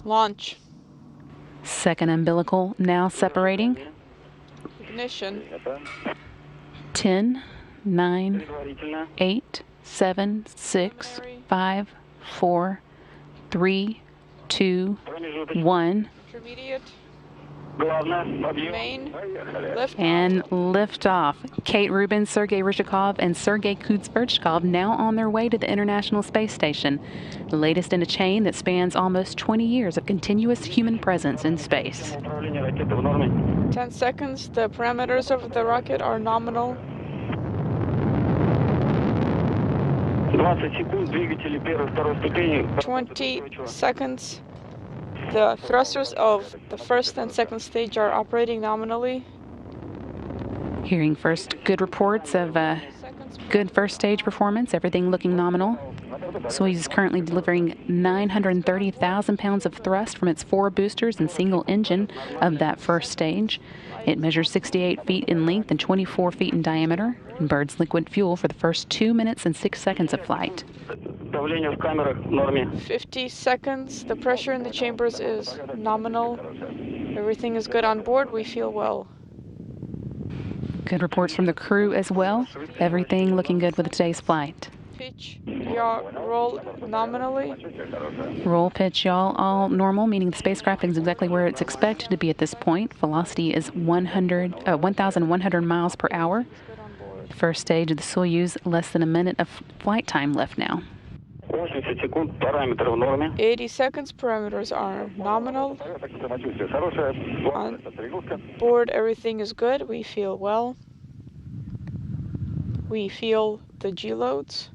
Launch. Second umbilical now separating. Ignition. 10, 9, 8, 7, 6, 5, 4, 3, 2, 1. Intermediate. Main. Lift. And liftoff. Kate Rubin, Sergei Ryzhikov, and Sergei Kuznetsov now on their way to the International Space Station, the latest in a chain that spans almost 20 years of continuous human presence in space. 10 seconds. The parameters of the rocket are nominal. 20 seconds. The thrusters of the first and second stage are operating nominally. Hearing first good reports of good first stage performance, everything looking nominal. Soyuz is currently delivering 930,000 pounds of thrust from its 4 boosters and single engine of that first stage. It measures 68 feet in length and 24 feet in diameter and burns liquid fuel for the first 2 minutes and 6 seconds of flight. 50 seconds. The pressure in the chambers is nominal. Everything is good on board. We feel well. Good reports from the crew as well. Everything looking good with today's flight. Pitch, yaw, roll nominally. Roll, pitch, yaw, all normal, meaning the spacecraft is exactly where it's expected to be at this point. Velocity is 1,100 miles per hour. The first stage of the Soyuz, less than a minute of flight time left now. 80 seconds. Parameters are nominal. On board, everything is good. We feel well. We feel the G-loads.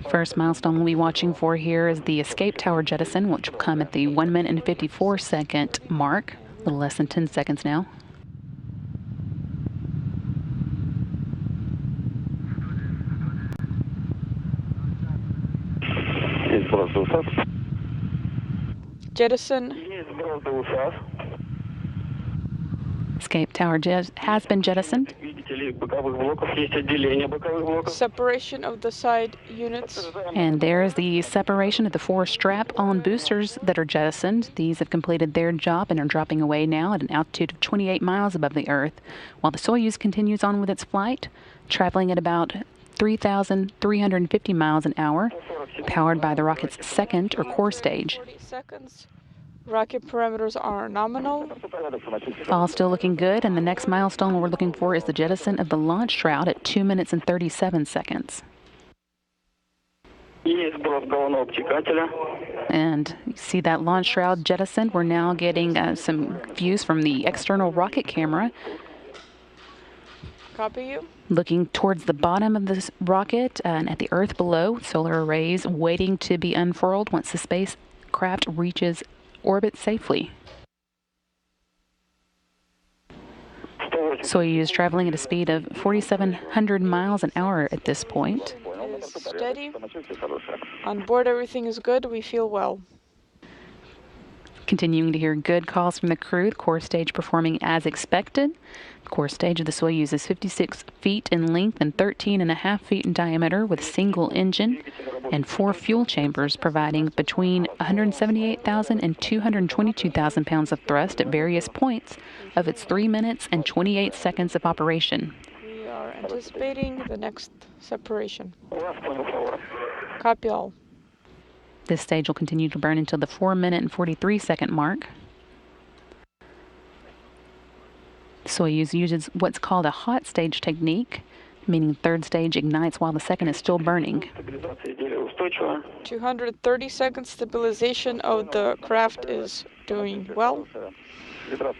First milestone we'll be watching for here is the escape tower jettison, which will come at the 1 minute and 54 second mark, a little less than 10 seconds now. Jettison. Escape tower has been jettisoned. Separation of the side units. And there's the separation of the 4 strap-on boosters that are jettisoned. These have completed their job and are dropping away now at an altitude of 28 miles above the Earth, while the Soyuz continues on with its flight, traveling at about 3,350 miles an hour, powered by the rocket's second or core stage. 40 seconds. Rocket parameters are nominal. All still looking good, and the next milestone we're looking for is the jettison of the launch shroud at 2 minutes and 37 seconds. And you see that launch shroud jettisoned. We're now getting some views from the external rocket camera. Copy you. Looking towards the bottom of this rocket and at the Earth below, solar arrays waiting to be unfurled once the spacecraft reaches orbit safely. Soyuz traveling at a speed of 4,700 miles an hour at this point. It is steady. On board, everything is good. We feel well. Continuing to hear good calls from the crew. The core stage performing as expected. The core stage of the Soyuz is 56 feet in length and 13.5 feet in diameter with a single engine and 4 fuel chambers providing between 178,000 and 222,000 pounds of thrust at various points of its 3 minutes and 28 seconds of operation. We are anticipating the next separation. Copy all. This stage will continue to burn until the 4 minute and 43 second mark. Soyuz uses what's called a hot stage technique, meaning the third stage ignites while the second is still burning. 230 seconds. Stabilization of the craft is doing well.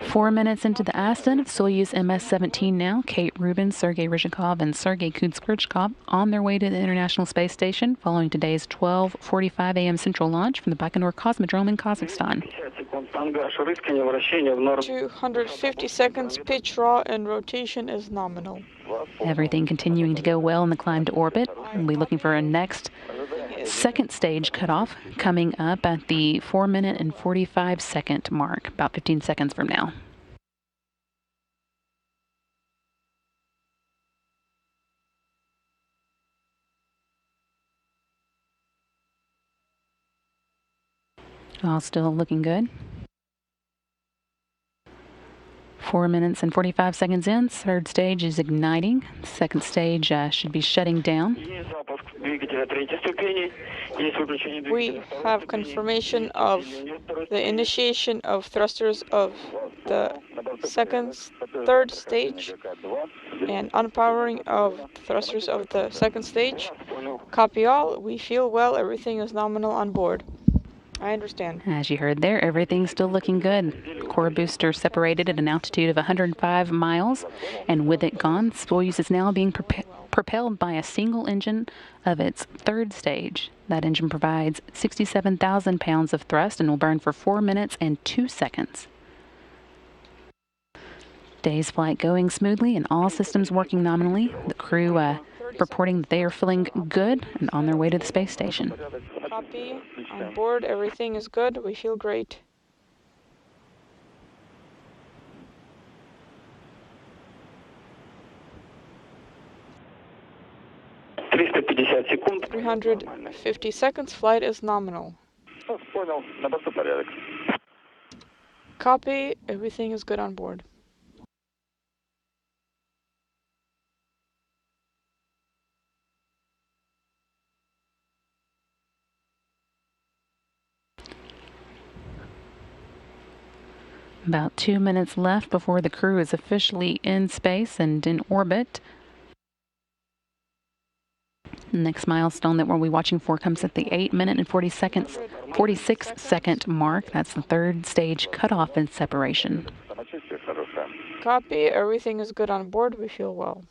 4 minutes into the ascent of Soyuz MS-17 now. Kate Rubin, Sergei Ryzhikov, and Sergei Kuznetsov on their way to the International Space Station following today's 12:45 a.m. Central launch from the Baikonur Cosmodrome in Kazakhstan. 250 seconds. Pitch, raw, and rotation is nominal. Everything continuing to go well in the climb to orbit. We'll be looking for a next second stage cutoff coming up at the 4 minute and 45 second mark, about 15 seconds from now. All still looking good. 4 minutes and 45 seconds in. Third stage is igniting. Second stage should be shutting down. We have confirmation of the initiation of thrusters of the third stage and unpowering of thrusters of the second stage. Copy all. We feel well. Everything is nominal on board. I understand. As you heard there, everything's still looking good. Core booster separated at an altitude of 105 miles, and with it gone, Soyuz is now being propelled by a single engine of its third stage. That engine provides 67,000 pounds of thrust and will burn for 4 minutes and 2 seconds. Day's flight going smoothly and all systems working nominally. The crew reporting that they are feeling good and on their way to the space station. Copy. On board, everything is good. We feel great. секунд. 350 seconds. Flight is nominal. Понял. На борту порядок. Copy. Everything is good on board. About 2 minutes left before the crew is officially in space and in orbit. Next milestone that we'll be watching for comes at the 8-minute and 46-second mark. That's the third stage cutoff and separation. Copy. Everything is good on board. We feel well.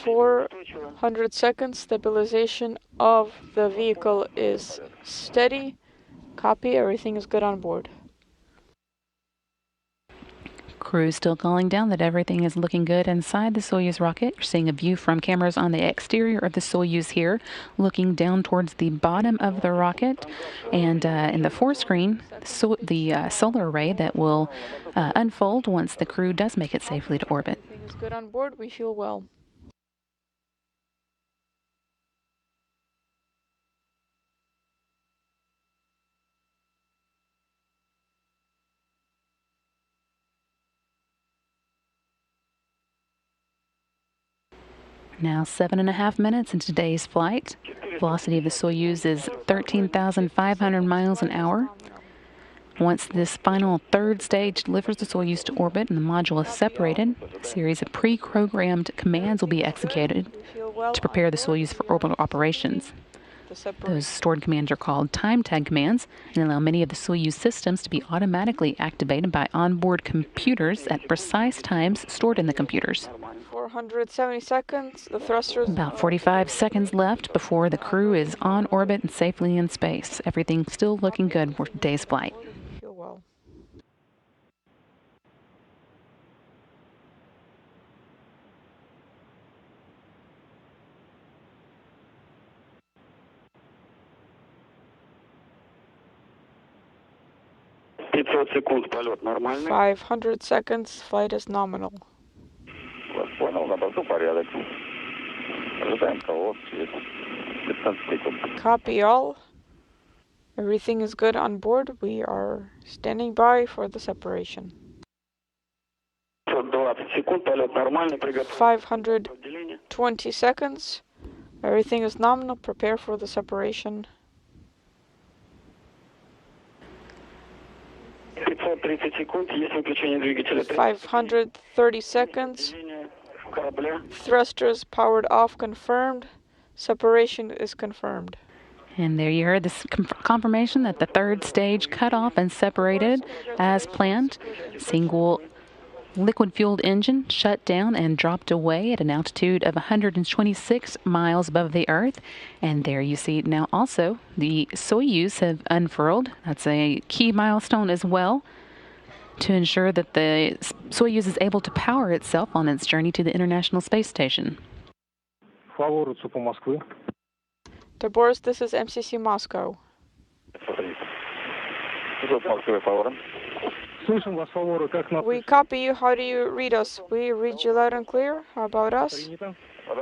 400 seconds. Stabilization of the vehicle is steady. Copy. Everything is good on board. Crew still calling down that everything is looking good inside the Soyuz rocket. You're seeing a view from cameras on the exterior of the Soyuz here, looking down towards the bottom of the rocket. And in the forescreen, the solar array that will unfold once the crew does make it safely to orbit. Everything is good on board. We feel well. Now 7.5 minutes into today's flight. Velocity of the Soyuz is 13,500 miles an hour. Once this final third stage delivers the Soyuz to orbit and the module is separated, a series of pre-programmed commands will be executed to prepare the Soyuz for orbital operations. Those stored commands are called time tag commands and allow many of the Soyuz systems to be automatically activated by onboard computers at precise times stored in the computers. 470 seconds. The thrusters. About 45 seconds left before the crew is on orbit and safely in space. Everything's still looking good for today's flight. Feel well. секунд полет нормальный. 500 seconds. Flight is nominal. Вас понял, на борту порядок. Ожидаем кого? 15 секунд. Copy all. Everything is good on board. We are standing by for the separation. 20 секунд полет нормальный. 520 seconds. Everything is nominal. Prepare for the separation. 530 секунд. Есть выключение двигателя. 530 seconds. Корабля. Thrusters powered off confirmed. Separation is confirmed. And there you heard this confirmation that the third stage cut off and separated as planned. Single liquid-fueled engine shut down and dropped away at an altitude of 126 miles above the Earth. And there you see now also the Soyuz have unfurled. That's a key milestone as well to ensure that the Soyuz is able to power itself on its journey to the International Space Station. Boris, this is MCC Moscow. We copy you. How do you read us? We read you loud and clear. How about us?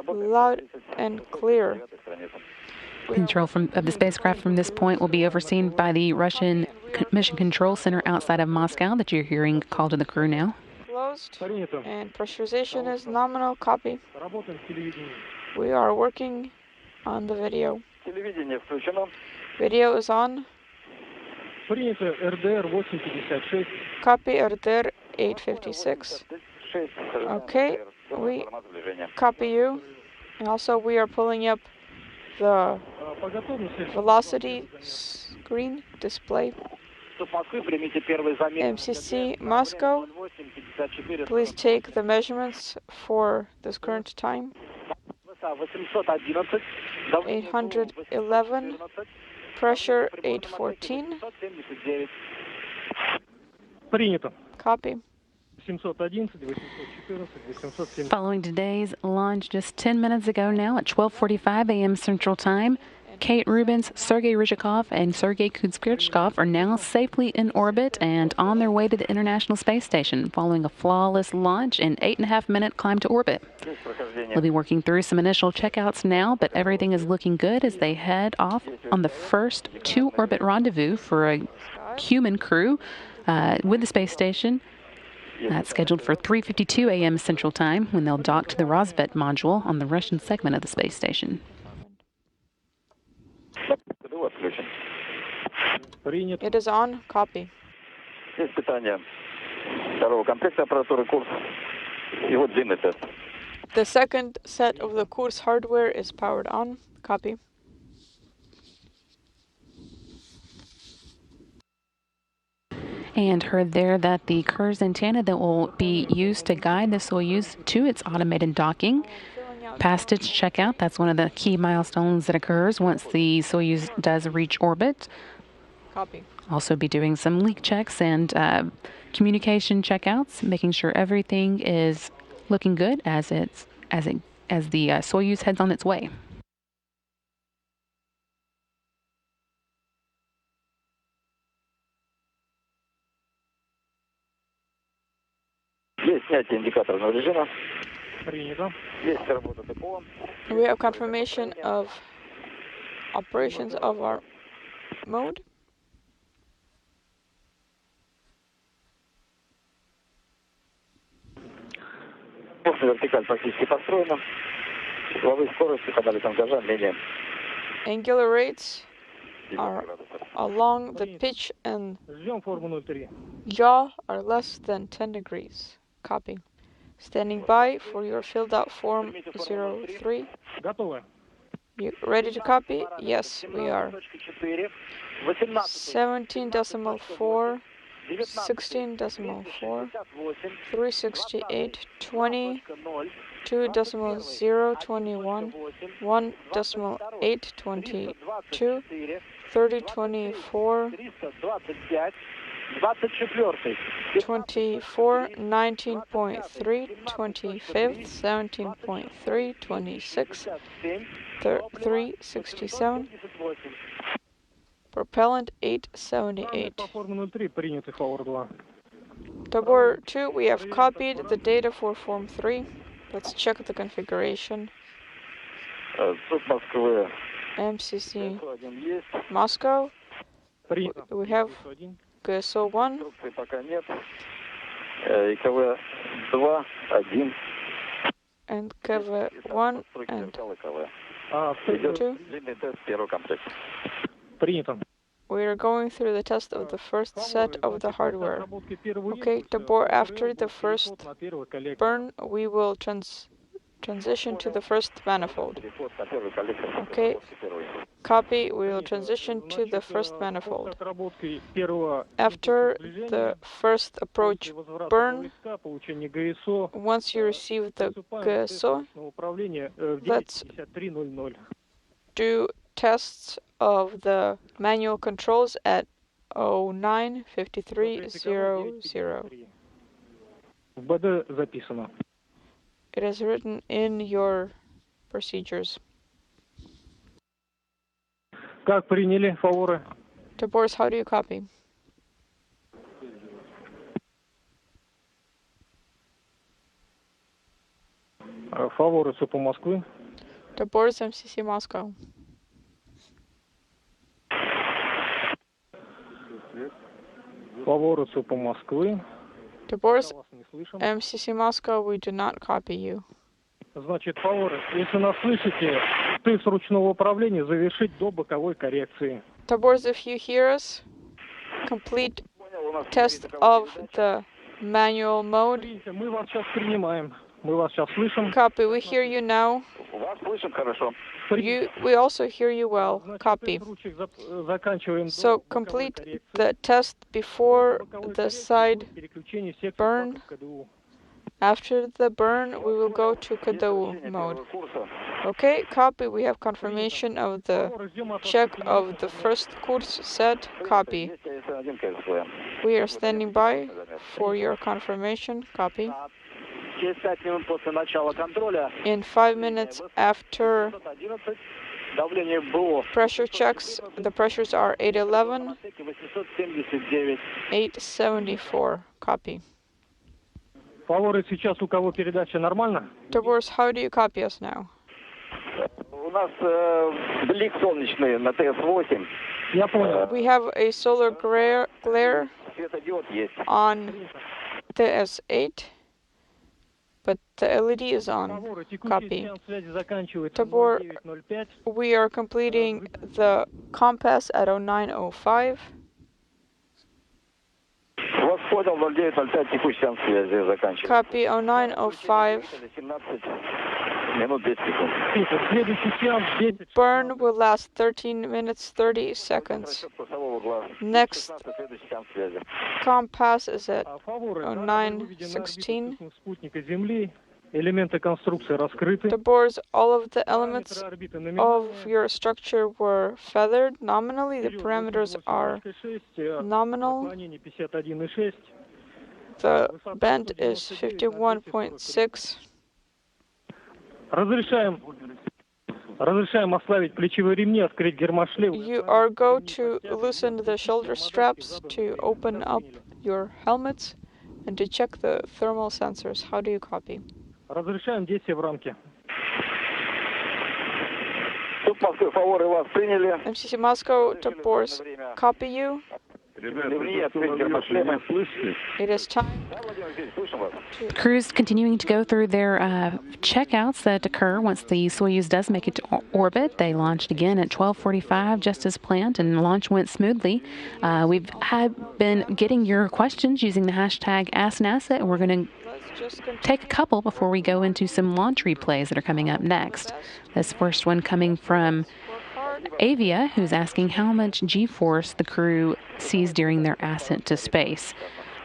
Loud and clear. Control of the spacecraft from this point will be overseen by the Russian Mission Control Center outside of Moscow that you're hearing call to the crew now. Closed. And pressurization is nominal. Copy. We are working on the video. Video is on. Copy RDR 856. Okay, we copy you. And also we are pulling up the velocity screen display. MCC Moscow, please take the measurements for this current time. 811, pressure 814. Copy. Following today's launch just 10 minutes ago now at 12:45 a.m. Central Time, Kate Rubins, Sergei Ryzhikov, and Sergei Kuzbierchkov are now safely in orbit and on their way to the International Space Station following a flawless launch and 8.5-minute climb to orbit. They'll be working through some initial checkouts now, but everything is looking good as they head off on the first two-orbit rendezvous for a human crew with the space station. That's scheduled for 3:52 a.m. Central Time when they'll dock to the Rosvet module on the Russian segment of the space station. It is on. Copy. The second set of the course hardware is powered on. Copy. And heard there that the Kurs antenna that will be used to guide the Soyuz to its automated docking passed its checkout. That's one of the key milestones that occurs once the Soyuz does reach orbit. Copy. Also be doing some leak checks and communication checkouts, making sure everything is looking good as the Soyuz heads on its way. We have confirmation of operations of our mode. Angular rates are along the pitch and yaw are less than 10 degrees. Copy. Standing by for your filled out form 03. You ready to copy? Yes, we are. 17.4, 16.4, 368, 20, 2.021, 1.822, 3024, 24, 19.3, 25th, 17.3, 26, 367, propellant 878. Tabor 2, we have copied the data for Form 3. Let's check the configuration. MCC Moscow. We have GSO 1. And KV 1 and 2. We are going through the test of the first set of the hardware. Okay, Tabor, after the first burn, we will transition to the first manifold. Okay, copy, we will transition to the first manifold. After the first approach burn, once you receive the GSO, let's do tests of the manual controls at 09:53:00. It is written in your procedures. Tabors, how do you copy? Фаворы по Москвы. Towards MCC Moscow. Фаворы по Москвы. Towards MCC Moscow, we do not copy you. Значит, Фаворы, если нас слышите, тест ручного управления завершить до боковой коррекции. Towards, if you hear us, complete test of the manual mode. Мы вас сейчас принимаем. Мы вас сейчас слышим. Copy, we hear you now. Вас слышим хорошо. We also hear you well. Copy. So complete the test before the side burn. After the burn, we will go to KDU mode. Okay, copy. We have confirmation of the check of the first course set. Copy. We are standing by for your confirmation. Copy. In 5 minutes after pressure checks, the pressures are 811, 874. Copy. Фаворы, сейчас у кого передача нормально? Towards, how do you copy us now? У нас блик солнечный на ТС-8. Я понял. We have a solar glare Светодиод есть. on TS8, but the LED is on. Copy. Tabor, we are completing the compass at 0905. Вас понял, 0905, текущий сеанс связи заканчивается. Copy 0905. 17 минут 10 секунд. Burn will last 13 minutes 30 seconds. Next compass is at 0916. Элементы конструкции раскрыты. The boards, all of the elements of your structure were feathered nominally. The parameters are nominal. The bend is 51.6. Разрешаем ослабить плечевые ремни, открыть гермошлем. You are go to loosen the shoulder straps to open up your helmets and to check the thermal sensors. How do you copy? Разрешаем действие в рамке. Тут Москвы, фаворы вас приняли. MCC Moscow to Boris, copy you. It is time. Crews continuing to go through their checkouts that occur once the Soyuz does make it to orbit. They launched again at 12:45, just as planned, and launch went smoothly. We've been getting your questions using the hashtag AskNASA, and we're going to take a couple before we go into some launch replays that are coming up next. This first one coming from Avia, who's asking how much G-force the crew sees during their ascent to space.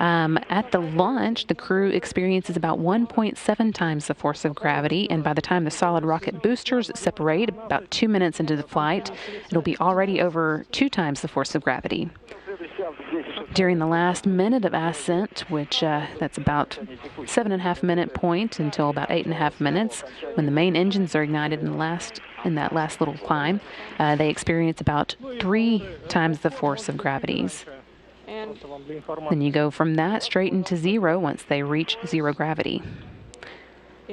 At the launch, the crew experiences about 1.7 times the force of gravity, and by the time the solid rocket boosters separate, about 2 minutes into the flight, it'll be already over 2 times the force of gravity. During the last minute of ascent, which that's about 7.5 minute point until about 8.5 minutes, when the main engines are ignited in that last little climb, they experience about 3 times the force of gravities. Then you go from that straight into zero once they reach zero gravity.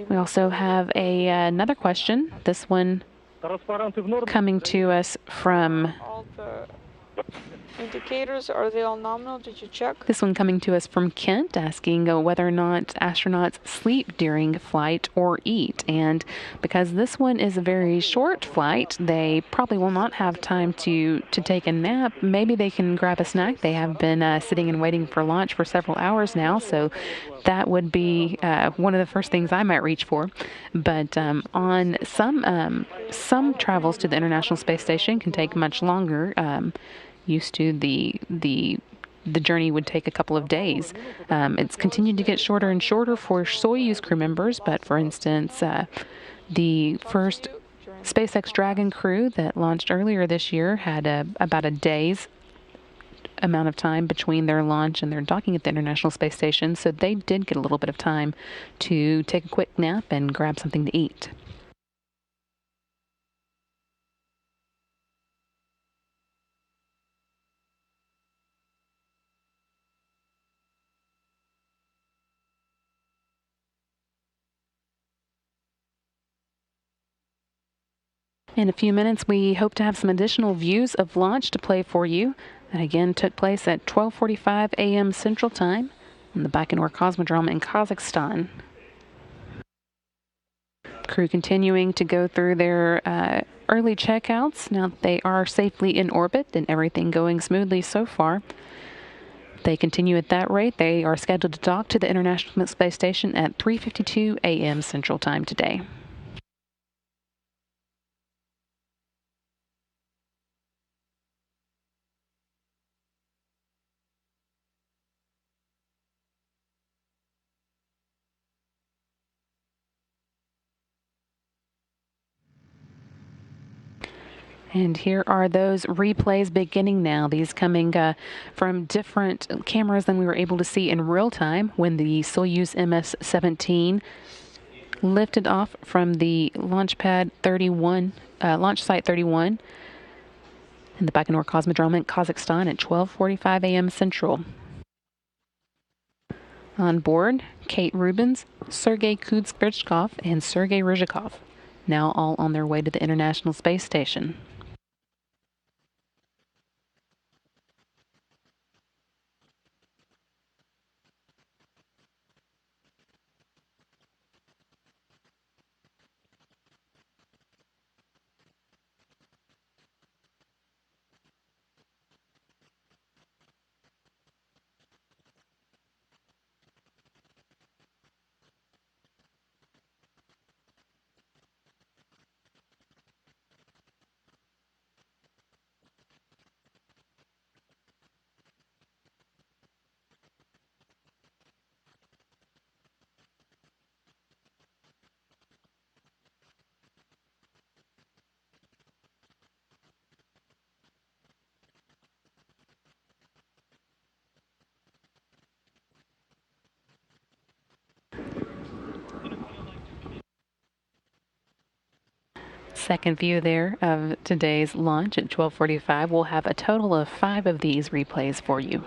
We also have another question. This one coming to us from Indicators, are they all nominal? Did you check? This one coming to us from Kent, asking whether or not astronauts sleep during flight or eat. And because this one is a very short flight, they probably will not have time to take a nap. Maybe they can grab a snack. They have been sitting and waiting for launch for several hours now, so that would be one of the first things I might reach for. But on some travels to the International Space Station can take much longer. Used to the journey would take a couple of days. It's continued to get shorter and shorter for Soyuz crew members, but for instance, the first SpaceX Dragon crew that launched earlier this year had about a day's amount of time between their launch and their docking at the International Space Station, so they did get a little bit of time to take a quick nap and grab something to eat. In a few minutes, we hope to have some additional views of launch to play for you. That again took place at 12:45 a.m. Central Time on the Baikonur Cosmodrome in Kazakhstan. Crew continuing to go through their early checkouts now that they are safely in orbit and everything going smoothly so far. They continue at that rate. They are scheduled to dock to the International Space Station at 3:52 a.m. Central Time today. And here are those replays beginning now. These coming from different cameras than we were able to see in real time when the Soyuz MS-17 lifted off from the launch site 31 in the Baikonur Cosmodrome in Kazakhstan at 12:45 a.m. Central. On board, Kate Rubins, Sergei Kuzbechkov, and Sergei Ryzhikov, now all on their way to the International Space Station. Second view there of today's launch at 12:45. We'll have a total of 5 of these replays for you.